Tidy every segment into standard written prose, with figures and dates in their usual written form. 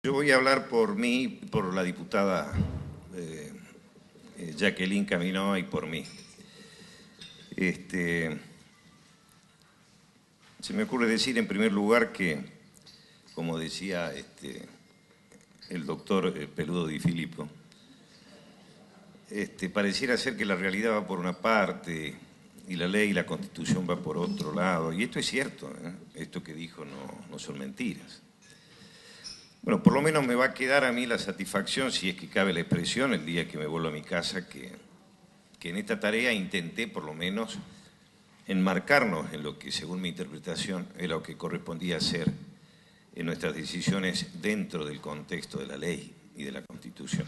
Yo voy a hablar por mí, por la diputada Jacqueline Caminoa y por mí. Se me ocurre decir en primer lugar que, como decía el doctor Peludo Di Filippo, pareciera ser que la realidad va por una parte y la ley y la Constitución va por otro lado. Y esto es cierto, esto que dijo no son mentiras. Bueno, por lo menos me va a quedar a mí la satisfacción, si es que cabe la expresión, el día que me vuelvo a mi casa, que en esta tarea intenté por lo menos enmarcarnos en lo que, según mi interpretación, es lo que correspondía hacer en nuestras decisiones dentro del contexto de la ley y de la Constitución.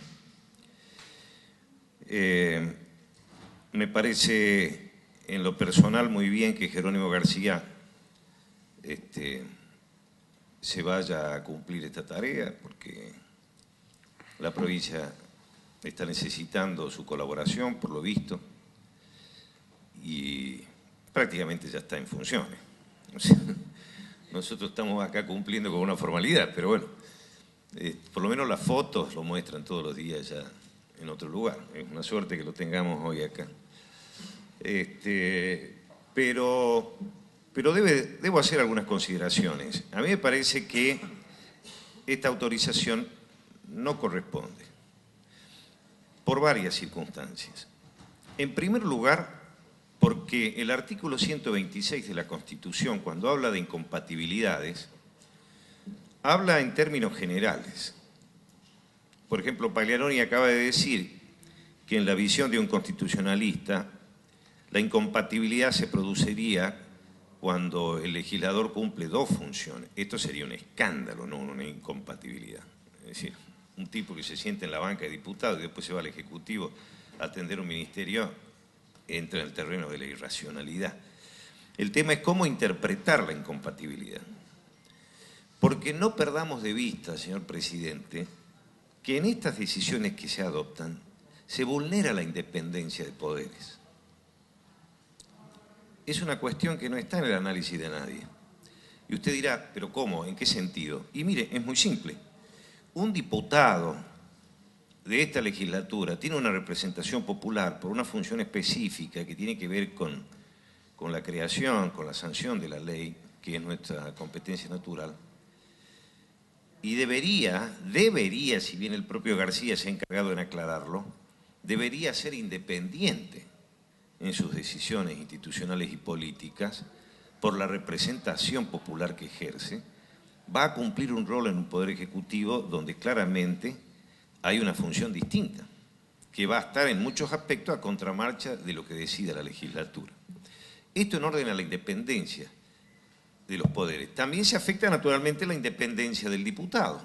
Me parece en lo personal muy bien que Jerónimo García se vaya a cumplir esta tarea, porque la provincia está necesitando su colaboración, por lo visto, y prácticamente ya está en funciones. O sea, nosotros estamos acá cumpliendo con una formalidad, pero bueno, por lo menos las fotos lo muestran todos los días ya en otro lugar. Es una suerte que lo tengamos hoy acá. Pero debo hacer algunas consideraciones. A mí me parece que esta autorización no corresponde, por varias circunstancias. En primer lugar, porque el artículo 126 de la Constitución, cuando habla de incompatibilidades, habla en términos generales. Por ejemplo, Pagliaroni acaba de decir que en la visión de un constitucionalista, la incompatibilidad se produciría cuando el legislador cumple dos funciones. Esto sería un escándalo, no una incompatibilidad. Es decir, un tipo que se sienta en la banca de diputados y después se va al Ejecutivo a atender un ministerio, entra en el terreno de la irracionalidad. El tema es cómo interpretar la incompatibilidad. Porque no perdamos de vista, señor presidente, que en estas decisiones que se adoptan se vulnera la independencia de poderes. Es una cuestión que no está en el análisis de nadie. Y usted dirá, ¿pero cómo? ¿En qué sentido? Y mire, es muy simple. Un diputado de esta legislatura tiene una representación popular por una función específica que tiene que ver con la creación, con la sanción de la ley, que es nuestra competencia natural. Y debería, si bien el propio García se ha encargado en aclararlo, debería ser independiente en sus decisiones institucionales y políticas por la representación popular que ejerce, va a cumplir un rol en un poder ejecutivo donde claramente hay una función distinta, que va a estar en muchos aspectos a contramarcha de lo que decida la legislatura. Esto en orden a la independencia de los poderes. También se afecta naturalmente la independencia del diputado,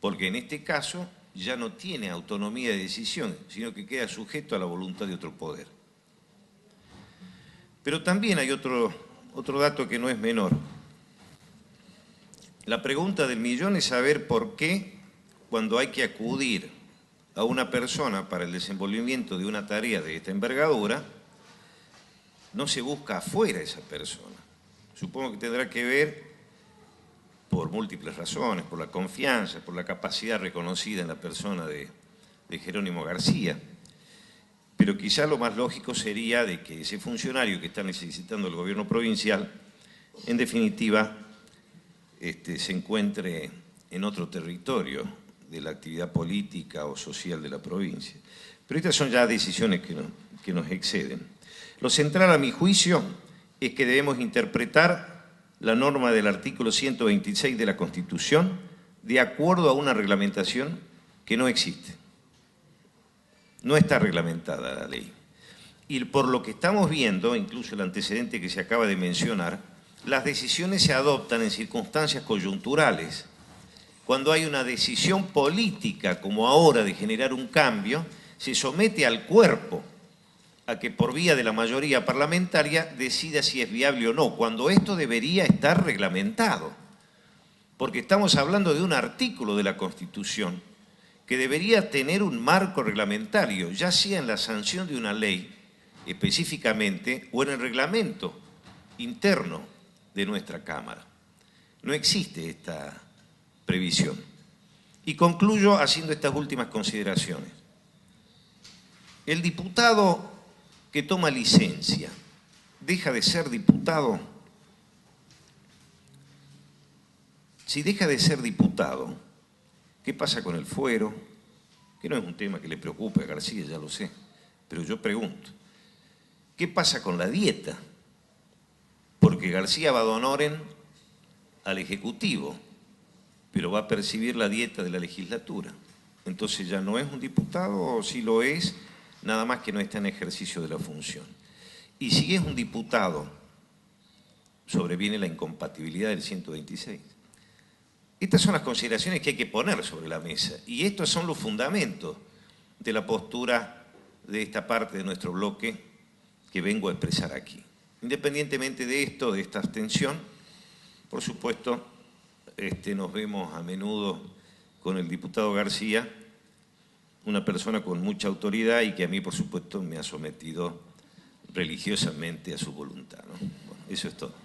porque en este caso ya no tiene autonomía de decisión, sino que queda sujeto a la voluntad de otro poder. Pero también hay otro dato que no es menor. La pregunta del millón es saber por qué, cuando hay que acudir a una persona para el desenvolvimiento de una tarea de esta envergadura, no se busca afuera esa persona. Supongo que tendrá que ver, por múltiples razones, por la confianza, por la capacidad reconocida en la persona de Jerónimo García. Pero quizá lo más lógico sería de que ese funcionario que está necesitando el gobierno provincial, en definitiva, se encuentre en otro territorio de la actividad política o social de la provincia. Pero estas son ya decisiones que nos exceden. Lo central, a mi juicio, es que debemos interpretar la norma del artículo 126 de la Constitución de acuerdo a una reglamentación que no existe. No está reglamentada la ley. Y por lo que estamos viendo, incluso el antecedente que se acaba de mencionar, las decisiones se adoptan en circunstancias coyunturales. Cuando hay una decisión política, como ahora, de generar un cambio, se somete al cuerpo a que por vía de la mayoría parlamentaria decida si es viable o no, cuando esto debería estar reglamentado. Porque estamos hablando de un artículo de la Constitución que debería tener un marco reglamentario, ya sea en la sanción de una ley específicamente o en el reglamento interno de nuestra Cámara. No existe esta previsión. Y concluyo haciendo estas últimas consideraciones. El diputado que toma licencia, ¿deja de ser diputado? Si deja de ser diputado, ¿qué pasa con el fuero? Que no es un tema que le preocupe a García, ya lo sé, pero yo pregunto, ¿qué pasa con la dieta? Porque García va ad honorem al Ejecutivo, pero va a percibir la dieta de la legislatura. Entonces ya no es un diputado, o si lo es, nada más que no está en ejercicio de la función. Y si es un diputado, sobreviene la incompatibilidad del 126. Estas son las consideraciones que hay que poner sobre la mesa, y estos son los fundamentos de la postura de esta parte de nuestro bloque que vengo a expresar aquí. Independientemente de esto, de esta abstención, por supuesto, nos vemos a menudo con el diputado García, una persona con mucha autoridad y que a mí, por supuesto, me ha sometido religiosamente a su voluntad, ¿no? Bueno, eso es todo.